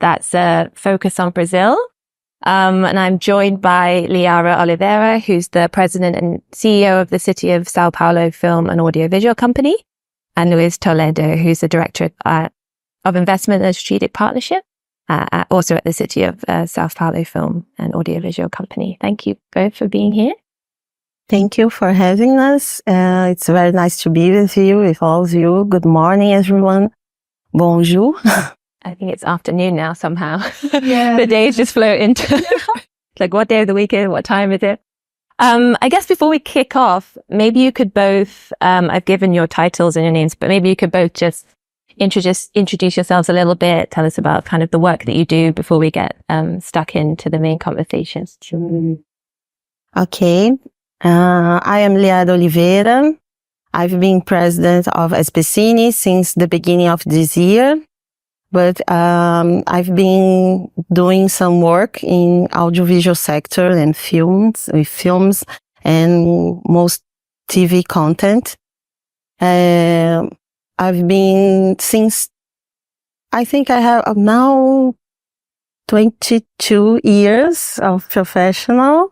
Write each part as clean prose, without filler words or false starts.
that's focused on Brazil. And I'm joined by Lyara Oliveira, who's the president and CEO of the City of Sao Paulo Film and Audiovisual Company, and Luiz Toledo, who's the director of investment and strategic partnership, also at the City of Sao Paulo Film and Audiovisual Company. Thank you both for being here. Thank you for having us. It's very nice to be with you, with all of you. Good morning, everyone. Bonjour. I think it's afternoon now somehow. Yeah. The days just float into like, what day of the week is it? What time is it? I guess before we kick off, maybe you could both, I've given your titles and your names, but maybe you could both just introduce yourselves a little bit, tell us about kind of the work that you do before we get stuck into the main conversations. Okay. I am Lyara Oliveira. I've been president of SPCine since the beginning of this year, but I've been doing some work in audiovisual sector and with films and most TV content. I've been since, I think I have now 22 years of professional,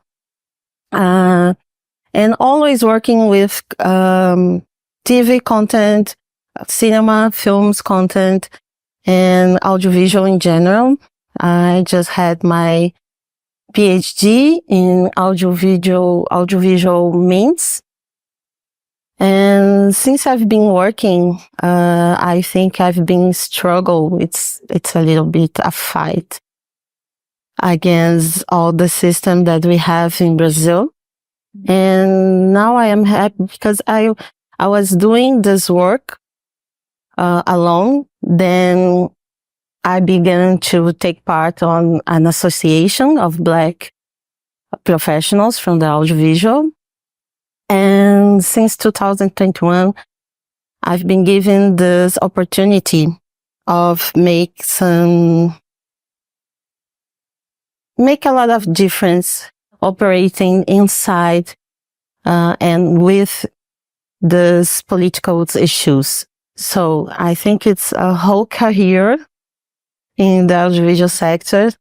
and always working with TV content, cinema, films content, and audiovisual in general. I just had my PhD in audiovisual means. And since I've been working, I think I've been struggle. It's a little bit a fight against all the system that we have in Brazil. And now I am happy because I was doing this work alone. Then I began to take part on an association of Black professionals from the audiovisual. And since 2021, I've been given this opportunity of make a lot of difference operating inside and with these political issues. So I think it's a whole career in the audiovisual sector.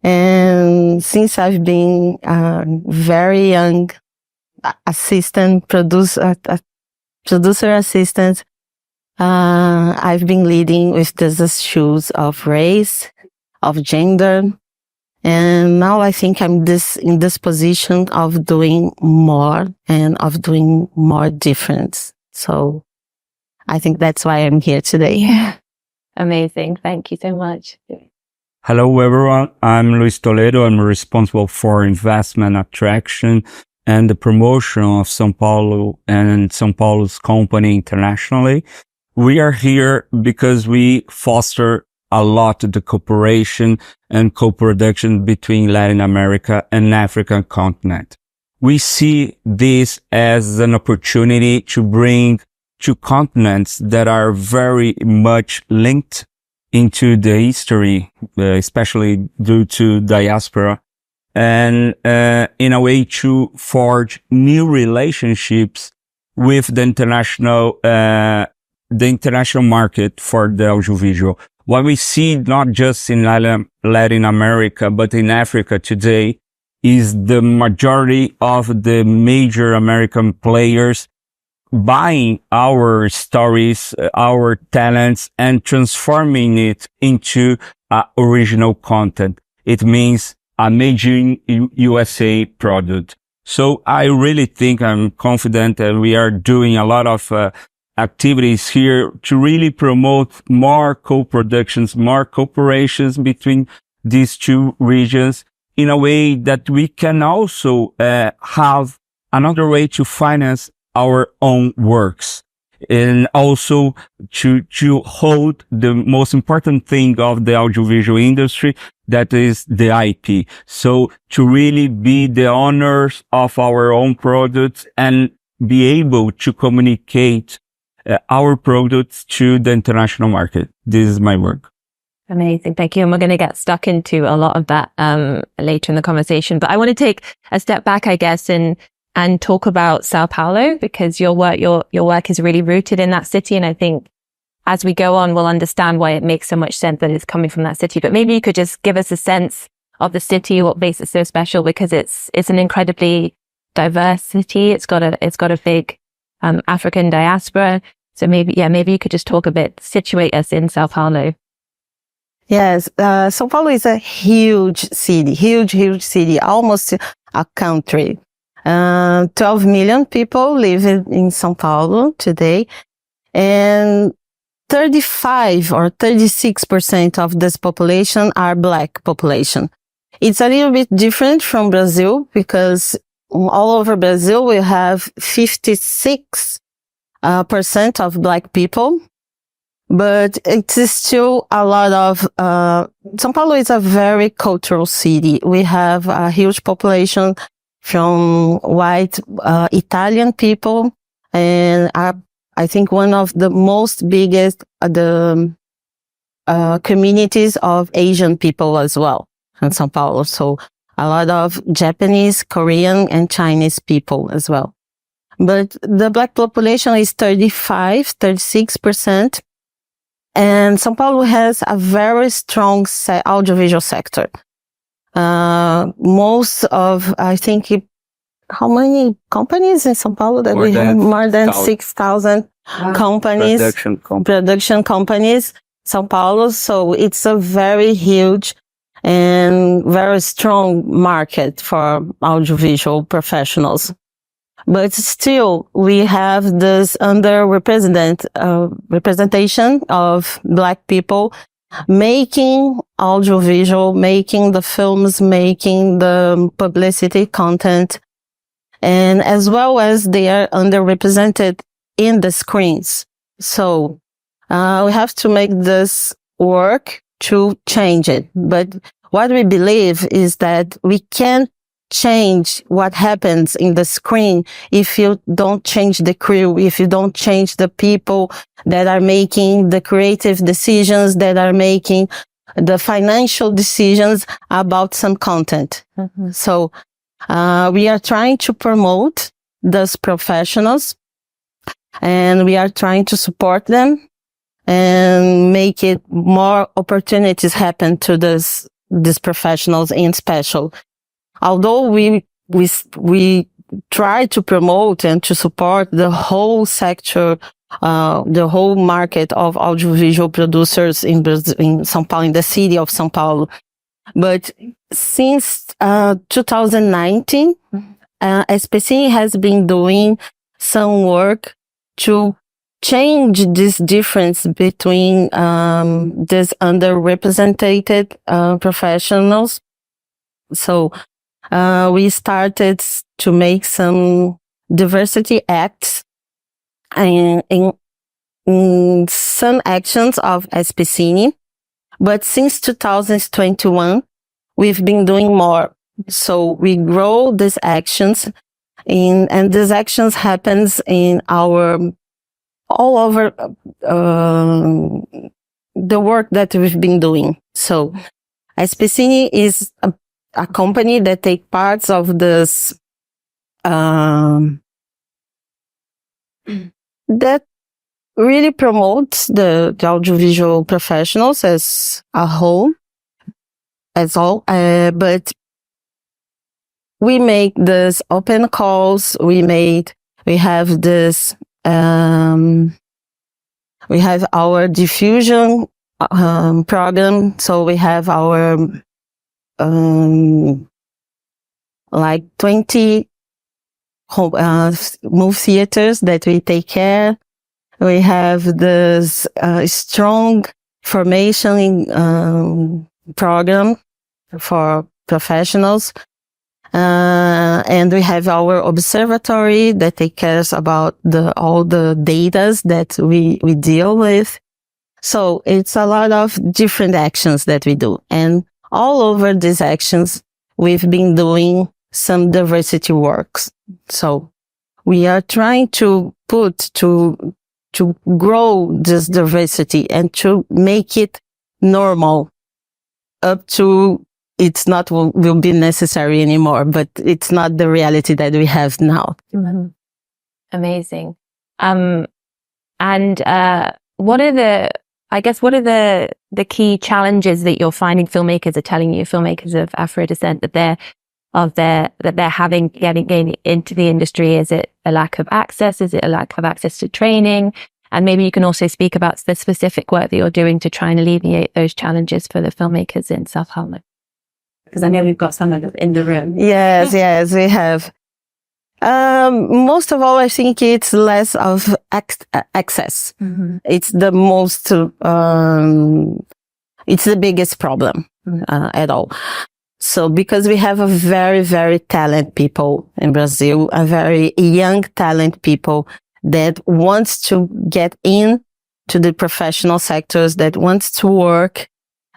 And since I've been very young producer assistant, I've been leading with these issues of race, of gender. And now I think I'm in this position of doing more and of doing more difference. So I think that's why I'm here today. Yeah. Amazing. Thank you so much. Hello, everyone. I'm Luiz Toledo. I'm responsible for investment attraction and the promotion of São Paulo and São Paulo's company internationally. We are here because we foster a lot of the cooperation and co-production between Latin America and African continent. We see this as an opportunity to bring two continents that are very much linked into the history, especially due to diaspora, and in a way to forge new relationships with the international market for the audiovisual. What we see not just in Latin America, but in Africa today is the majority of the major American players buying our stories, our talents, and transforming it into original content. It means a made in USA product. So I really think I'm confident that we are doing a lot of activities here to really promote more co-productions, more cooperations between these two regions in a way that we can also have another way to finance our own works, and also to hold the most important thing of the audiovisual industry, that is the IP. So to really be the owners of our own products and be able to communicate our products to the international market. This is my work. Amazing. Thank you. And we're going to get stuck into a lot of that later in the conversation. But I want to take a step back, I guess, and talk about Sao Paulo, because your work is really rooted in that city. And I think as we go on, we'll understand why it makes so much sense that it's coming from that city. But maybe you could just give us a sense of the city, what makes it so special, because it's an incredibly diverse city. It's got a big African diaspora. So maybe you could just talk a bit, situate us in Sao Paulo. Yes, Sao Paulo is a huge city, almost a country. 12 million people live in Sao Paulo today, and 35 or 36% of this population are Black population. It's a little bit different from Brazil, because all over Brazil we have 56% of Black people, but it is still a lot of, Sao Paulo is a very cultural city. We have a huge population from white Italian people, and I think one of the most biggest communities of Asian people as well in Sao Paulo. So a lot of Japanese, Korean, and Chinese people as well. But the Black population is 36%. And Sao Paulo has a very strong audiovisual sector. Most of, I think, how many companies in Sao Paulo that we have? More than 6,000 companies, production companies, Sao Paulo. So it's a very huge and very strong market for audiovisual professionals. But still, we have this representation of Black people making audiovisual, making the films, making the publicity content, and as well as they are underrepresented in the screens. So we have to make this work to change it. But what we believe is that we can change what happens in the screen if you don't change the crew, if you don't change the people that are making the creative decisions, that are making the financial decisions about some content. Mm-hmm. So we are trying to promote those professionals, and we are trying to support them and make it more opportunities happen to these professionals in special. Although we try to promote and to support the whole sector, the whole market of audiovisual producers in São Paulo, in the city of São Paulo. But since 2019, SPCine has been doing some work to change this difference between these underrepresented professionals. So we started to make some diversity acts in some actions of SPCine. But since 2021, we've been doing more. So we grow these actions and these actions happens in all over the work that we've been doing. So SPCine is a company that take parts of this, that really promotes the audiovisual professionals as a whole, but we make this open calls, we have this, we have our diffusion, program, so we have our, like 20 movie theaters that we take care. We have this strong formation program for professionals, and we have our observatory that takes care about all the data that we deal with. So it's a lot of different actions that we do, and all over these actions, we've been doing some diversity works. So we are trying to grow this diversity and to make it normal up to it's not will be necessary anymore, but it's not the reality that we have now. Mm-hmm. Amazing. And what are the key challenges that you're finding filmmakers are telling you, filmmakers of Afro descent, that they're having getting into the industry? Is it a lack of access? Is it a lack of access to training? And maybe you can also speak about the specific work that you're doing to try and alleviate those challenges for the filmmakers in Sao Paulo. Because I know we've got some of them in the room. Yes, we have. Most of all, I think it's less of access. Mm-hmm. It's the most, it's the biggest problem at all. So because we have a very, very talented people in Brazil, a very young talent people that wants to get in to the professional sectors, that wants to work,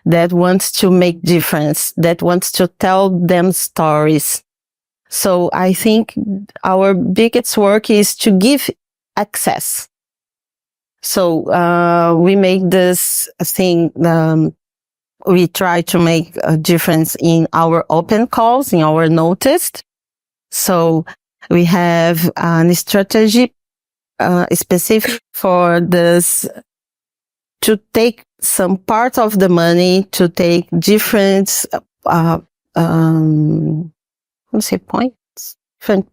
that wants to make difference, that wants to tell them stories. So I think our biggest work is to give access. So we make this thing, we try to make a difference in our open calls, in our notice. So we have a strategy specific for this, to take some part of the money, to take different points.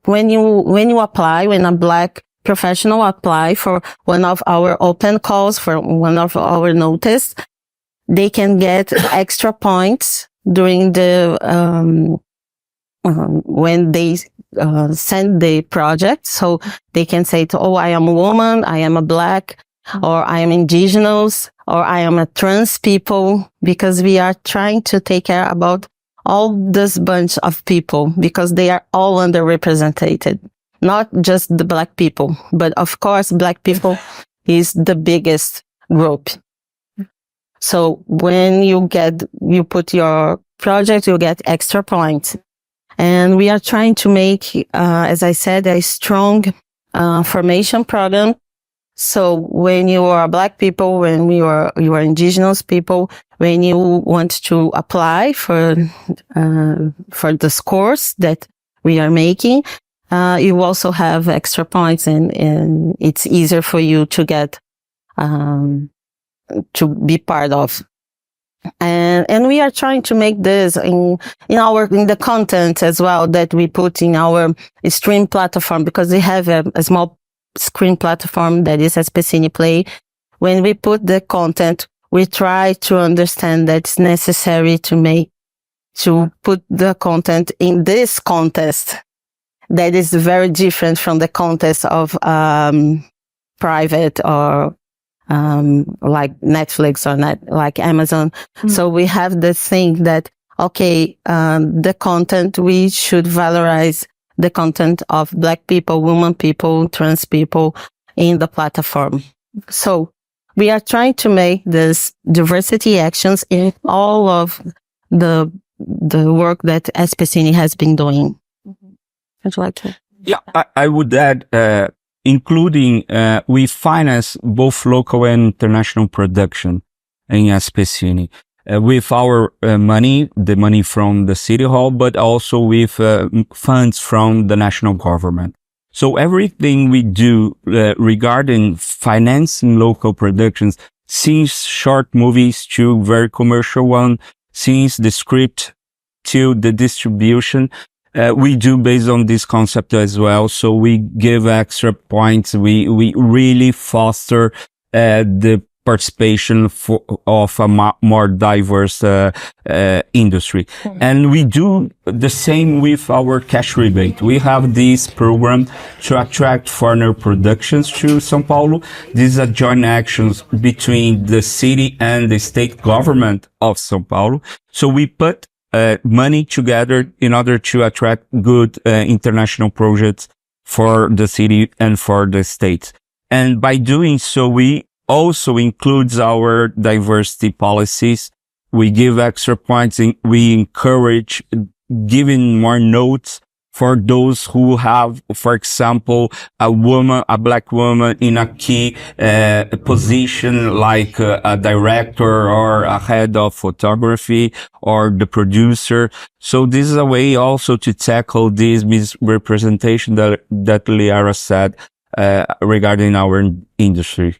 When you apply, when a Black professional apply for one of our open calls, for one of our notice, they can get extra points during the when they send the project. So they can say, I am a woman, I am a Black, or I am indigenous, or I am a trans people, because we are trying to take care about all this bunch of people, because they are all underrepresented, not just the Black people, but of course, Black people is the biggest group. So when you put your project, you get extra points. And we are trying to make, as I said, a strong formation program. So when you are Black people, when you are indigenous people, when you want to apply for this course that we are making, you also have extra points, and it's easier for you to get, to be part of. And we are trying to make this in the content as well that we put in our stream platform, because we have a small screen platform that is Especine Play. When we put the content, we try to understand that it's necessary to put the content in this contest that is very different from the contest of private or like Netflix or like Amazon. Mm-hmm. So we have this thing that, the content, we should valorize the content of Black people, women people, trans people in the platform. So we are trying to make this diversity actions in all of the work that Especine has been doing. Mm-hmm. Would you like to? Yeah, I would add, including, we finance both local and international production in Especine. With our money, the money from the city hall, but also with funds from the national government. So everything we do regarding financing local productions, since short movies to very commercial one, since the script to the distribution, we do based on this concept as well. So we give extra points. We really foster the participation of a more diverse industry. Mm-hmm. And we do the same with our cash rebate. We have this program to attract foreigner productions to São Paulo. These are joint actions between the city and the state government of São Paulo. So we put money together in order to attract good international projects for the city and for the state. And by doing so, we also includes our diversity policies. We give extra points, and we encourage giving more notes for those who have, for example, a Black woman in a key position, like a director or a head of photography or the producer. So this is a way also to tackle this misrepresentation that Lyara said regarding our industry.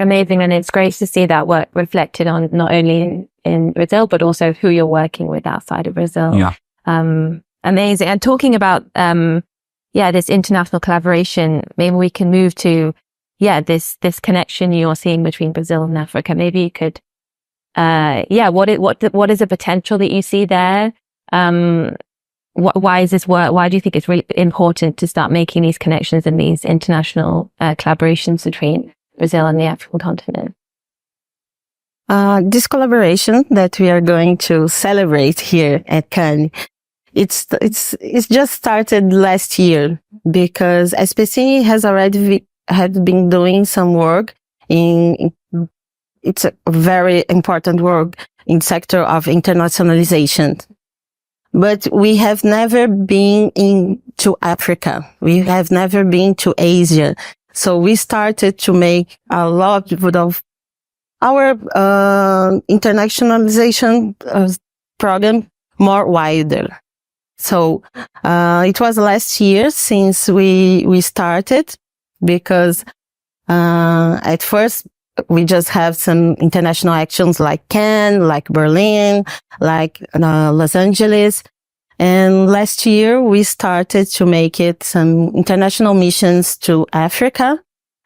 Amazing. And it's great to see that work reflected on not only in Brazil, but also who you're working with outside of Brazil. Yeah. Amazing. And talking about, this international collaboration, maybe we can move to, this connection you're seeing between Brazil and Africa. Maybe you could, what is the potential that you see there? Why is this work? Why do you think it's really important to start making these connections and these international collaborations between Brazil and the African continent? This collaboration that we are going to celebrate here at Cannes, it's just started last year because SPC has already had been doing some work it's a very important work in sector of internationalization. But we have never been into Africa. We have never been to Asia. So we started to make a lot of our internationalization program more wider. So it was last year since we started, because at first we just have some international actions like Cannes, like Berlin, like Los Angeles. And last year we started to make it some international missions to Africa.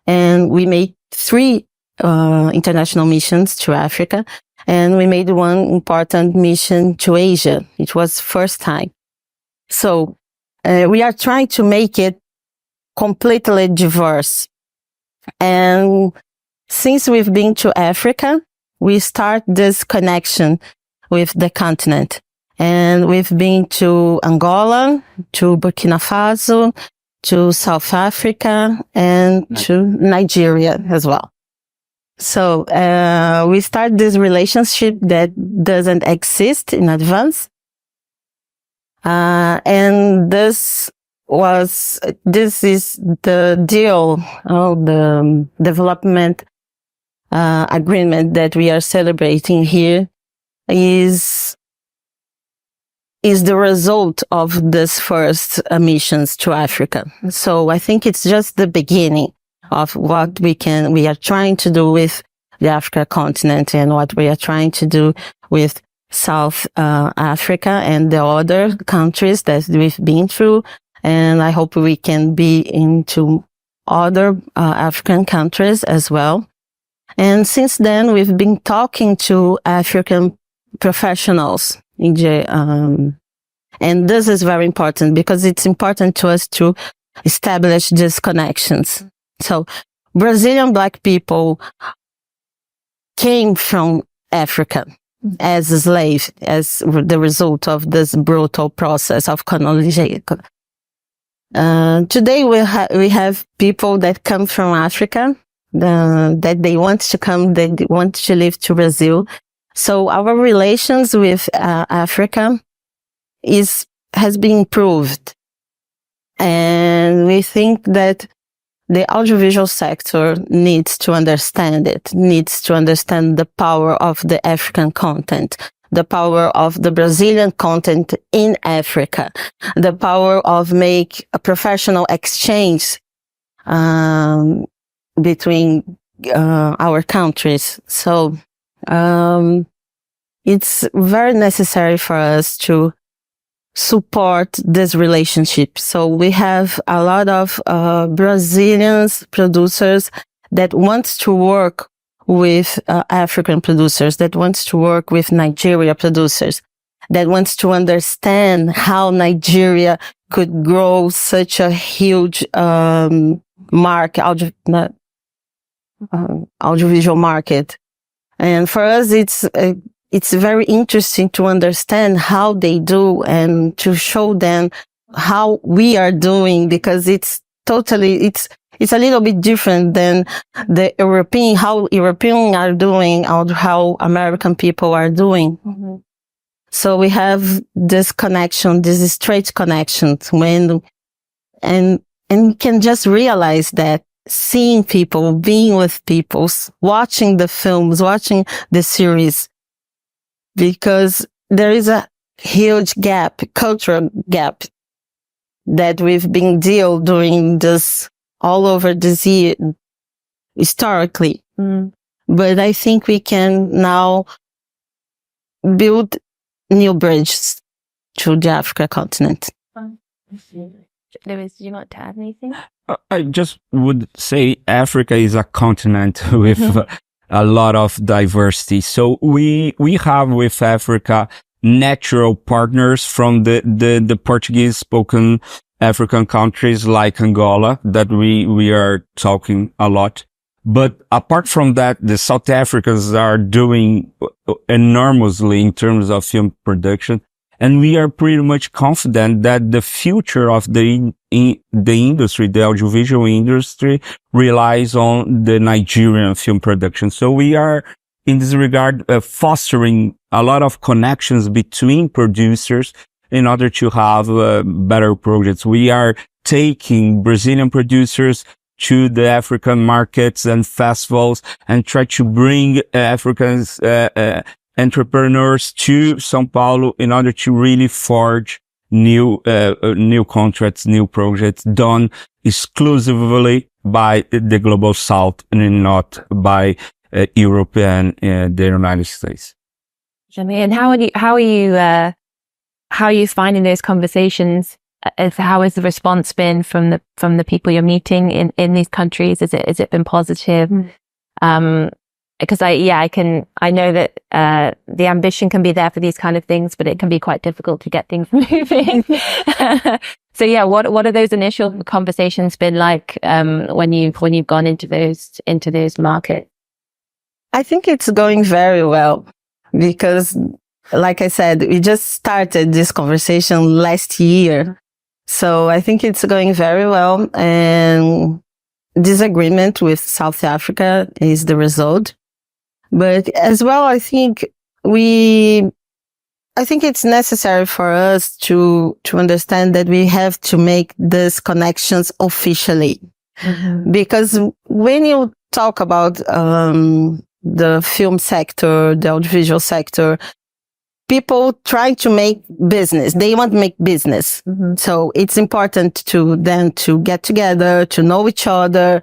And we made 3 international missions to Africa. And we made one important mission to Asia. It was first time. So we are trying to make it completely diverse. And since we've been to Africa, we start this connection with the continent. And we've been to Angola, to Burkina Faso, to South Africa, and to Nigeria as well. So we start this relationship that doesn't exist in advance. And this is the deal, the development agreement that we are celebrating here is the result of this first missions to Africa. So I think it's just the beginning of what we are trying to do with the Africa continent and what we are trying to do with South Africa and the other countries that we've been through. And I hope we can be into other African countries as well. And since then, we've been talking to African professionals and this is very important because it's important to us to establish these connections. So Brazilian Black people came from Africa as a slave, as the result of this brutal process of colonization. Today we have people that come from Africa, that they want to come, they want to live to Brazil. So our relations with Africa has been improved. And we think that the audiovisual sector needs to understand it, needs to understand the power of the African content, the power of the Brazilian content in Africa, the power of make a professional exchange between our countries. So it's very necessary for us to support this relationship. So we have a lot of Brazilian producers that want to work with African producers, that wants to work with Nigeria producers, that wants to understand how Nigeria could grow such a huge audiovisual market. And for us, it's very interesting to understand how they do and to show them how we are doing, because it's a little bit different than how Europeans are doing or how American people are doing. Mm-hmm. So we have this connection, this straight connection and we can just realize that seeing people, being with people, watching the films, watching the series, because there is a huge gap, cultural gap, that we've been during this all over this year historically. But I think we can now build new bridges to the African continent. Luiz, do you want to add anything? I just would say Africa is a continent with a lot of diversity. So we have with Africa natural partners from the Portuguese spoken African countries like Angola that we are talking a lot. But apart from that, the South Africans are doing enormously in terms of film production. And we are pretty much confident that the future of the industry, the audiovisual industry, relies on the Nigerian film production. So we are, in this regard, fostering a lot of connections between producers in order to have better projects. We are taking Brazilian producers to the African markets and festivals and try to bring Africans, entrepreneurs to São Paulo in order to really forge new contracts, new projects done exclusively by the Global South and not by Europe and the United States. And how are you finding those conversations? How has the response been from the people you're meeting in these countries? Has it been positive? Because I know that the ambition can be there for these kind of things, but it can be quite difficult to get things moving. So yeah, what are those initial conversations been like when you've gone into those markets? I think it's going very well because, like I said, we just started this conversation last year. So I think it's going very well, and this agreement with South Africa is the result. But as well, I think it's necessary for us to understand that we have to make these connections officially. Because when you talk about the film sector, the audiovisual sector, people try to make business. They want to make business. So it's important to them to get together, to know each other,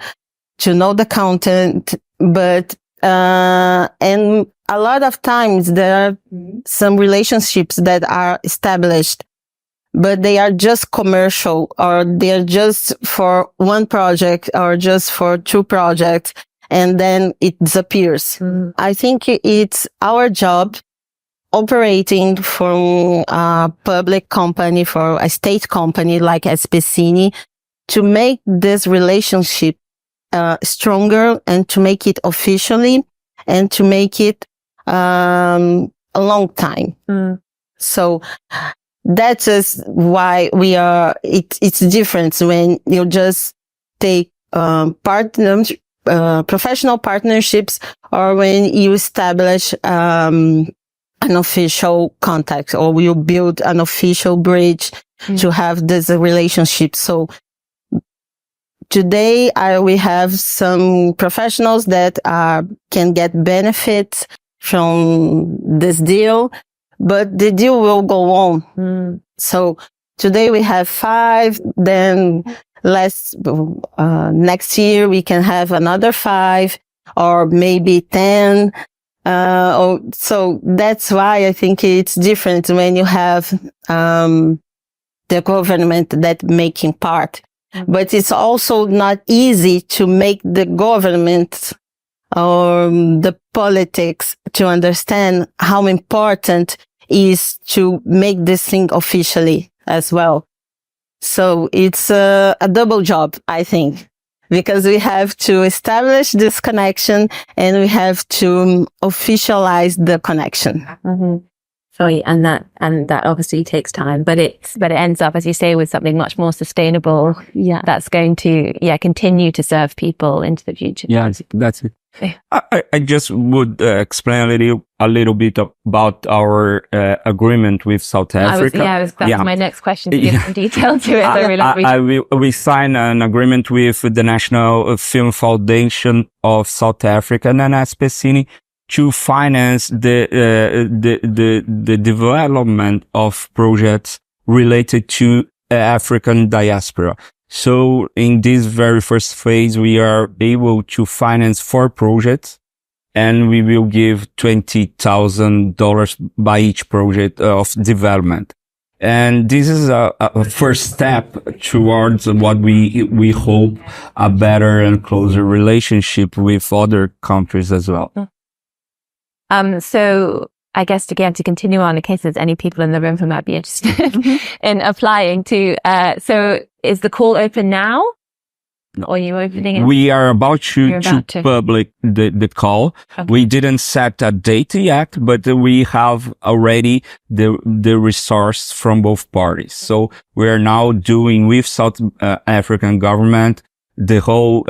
to know the content. But and a lot of times there are some relationships that are established, but they are just commercial, or they're just for one project or just for two projects, and then it disappears. I think it's our job, operating from a public company, for a state company like SPCine, to make this relationship stronger and to make it officially and to make it a long time. So that is why we are, it's different when you just take professional partnerships, or when you establish an official contact, or you build an official bridge to have this relationship. So today, we have some professionals that can get benefits from this deal, but the deal will go on. So today we have 5, then next year we can have another 5, or maybe 10. So that's why I think it's different when you have the government that making part. But it's also not easy to make the government or the politics to understand how important is to make this thing officially as well. So it's a double job, I think, because we have to establish this connection and we have to officialize the connection. Sorry, and that obviously takes time, but it ends up, as you say, with something much more sustainable. Yeah, that's going to continue to serve people into the future. Yeah, that's it. I just would explain a little bit about our agreement with South Africa. That's my next question, to give some detail to it. We signed an agreement with the National Film Foundation of South Africa and SPCine to finance the development of projects related to African diaspora. So in this very first phase, we are able to finance 4 projects, and we will give $20,000 by each project of development. And this is a first step towards what we hope a better and closer relationship with other countries as well. So I guess again, to continue on, in case there's any people in the room who might be interested in applying to, so is the call open now? Or are you opening it? We are about to public the call. Okay. We didn't set a date yet, but we have already the resource from both parties. So we are now doing with South African government the whole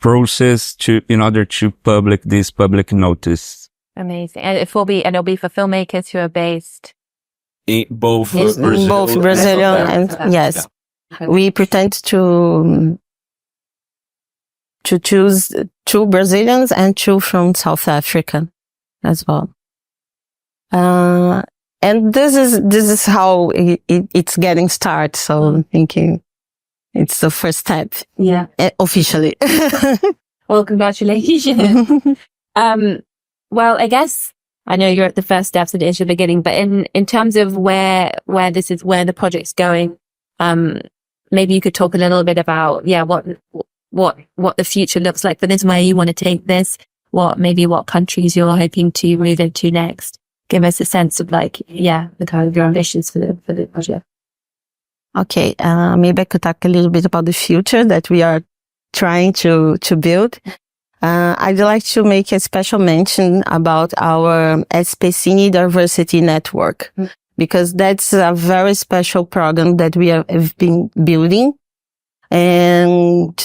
process in order to public this public notice. Amazing. And it'll be for filmmakers who are based in both Brazilian and yes. Yeah. We pretend to choose 2 Brazilians and 2 from South Africa as well. And this is how it's getting started. So I'm thinking it's the first step. Yeah. Officially. Well, congratulations. Well, I guess I know you're at the first steps at the beginning, but in terms of where the project's going, maybe you could talk a little bit about, what the future looks like for this, where you want to take this, what countries you're hoping to move into next. Give us a sense of the kind of your ambitions for the project. Okay. Maybe I could talk a little bit about the future that we are trying to build. I'd like to make a special mention about our SPCine Diversity Network, because that's a very special program that we have been building. And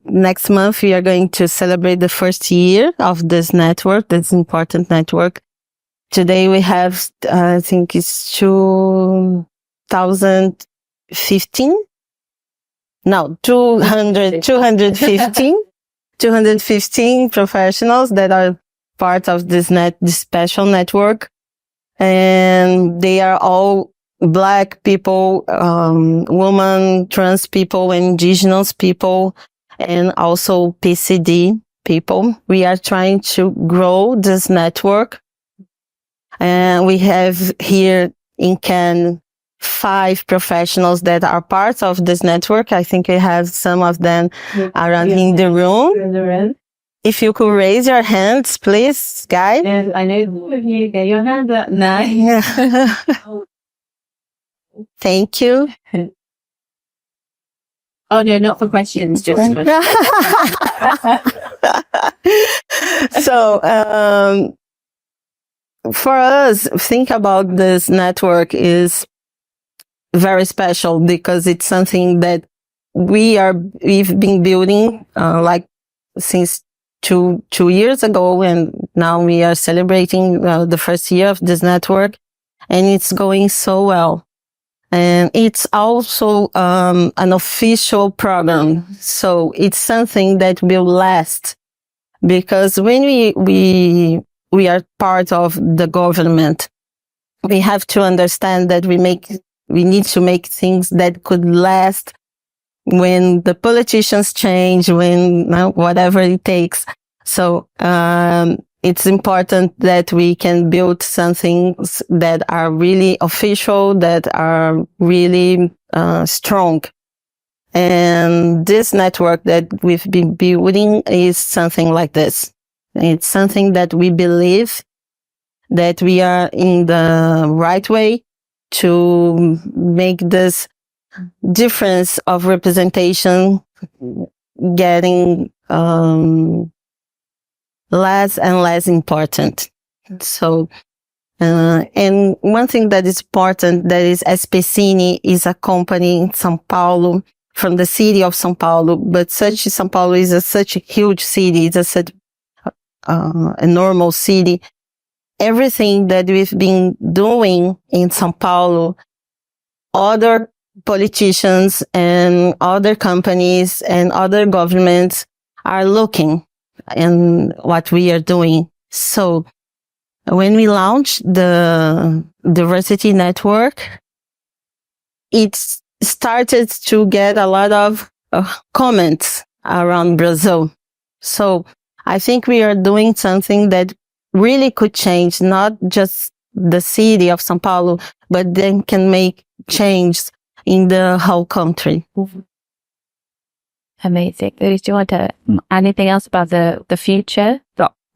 next month, we are going to celebrate the first year of this network, this important network. Today we have, I think it's 215? No, 215 professionals that are part of this special network. And they are all Black people, women, trans people, indigenous people, and also PCD people. We are trying to grow this network. And we have here in Cannes 5 professionals that are part of this network. I think we have some of them around in the room. If you could raise your hands, please, guys. Yes, I know some of you get your hand up now. Thank you. Oh no, not for questions, just So, for us, think about this network is very special because it's something that we've been building, since two years ago, and now we are celebrating the first year of this network, and it's going so well. And it's also an official program, so it's something that will last. Because when we are part of the government, we have to understand that we need to make things that could last when the politicians change, when whatever it takes. So it's important that we can build some things that are really official, that are really strong. And this network that we've been building is something like this. It's something that we believe that we are in the right way to make this difference of representation getting less and less important. So, and one thing that is important, that is SPCine is a company in São Paulo, from the city of São Paulo, but São Paulo is such a huge city, it's such a normal city. Everything that we've been doing in São Paulo, other politicians and other companies and other governments are looking in what we are doing. So when we launched the diversity network, it's started to get a lot of comments around Brazil. So I think we are doing something that really could change not just the city of São Paulo, but then can make change in the whole country. Amazing. Luiz, do you want to add anything else about the future?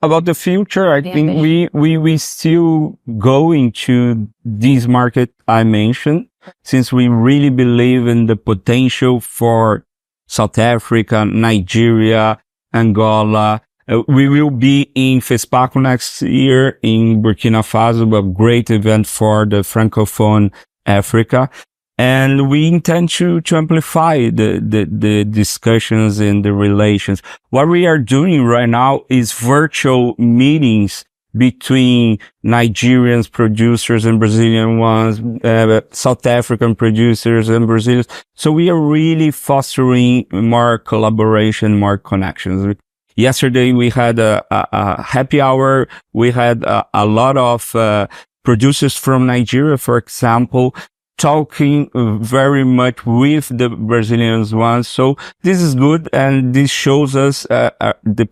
About the future, I think we still go into this market I mentioned, since we really believe in the potential for South Africa, Nigeria, Angola. We will be in FESPACO next year in Burkina Faso, a great event for the Francophone Africa. And we intend to amplify the discussions and the relations. What we are doing right now is virtual meetings between Nigerian producers and Brazilian ones, South African producers and Brazilians. So we are really fostering more collaboration, more connections. Yesterday we had a happy hour. We had a lot of producers from Nigeria, for example, talking very much with the Brazilians ones. So this is good, and this shows us the